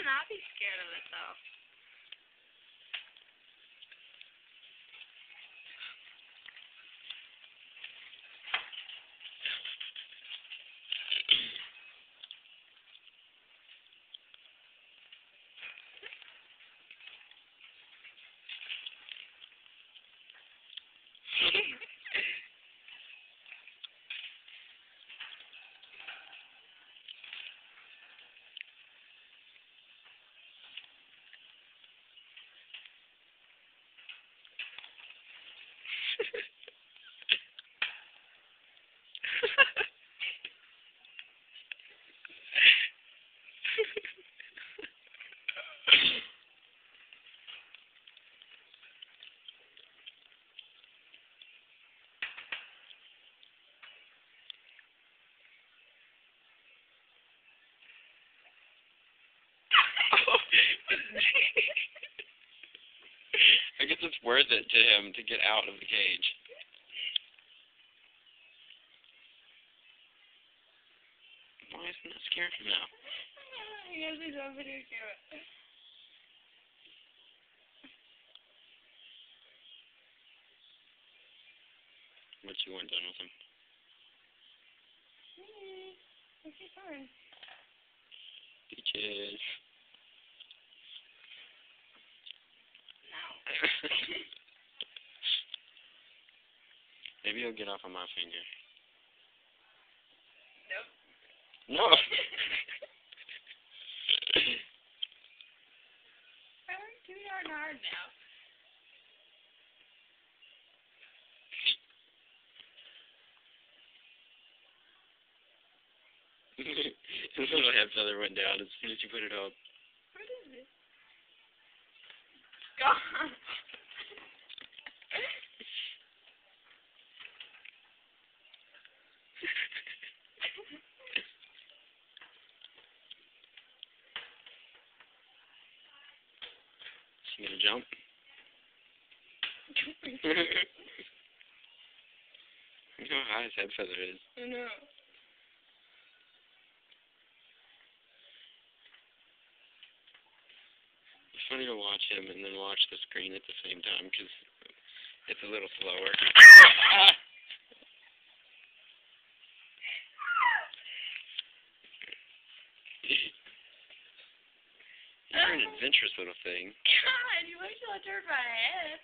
to not be scared of it, though. I guess it's worth it to him to get out of the cage. Why isn't that scared him now? Because he's on video camera. What you want done with him? Okay, fine. Beaches. No. Maybe he'll get off on my finger. Nope. No! I'm too darn hard now. His little head feather went down as soon as you put it up. What is it? Gone. Is he gonna jump? Look how high his head feather is. I know. It's funny to watch him and then watch the screen at the same time because it's a little slower. You're an adventurous little thing. God, you wait till I turn my head.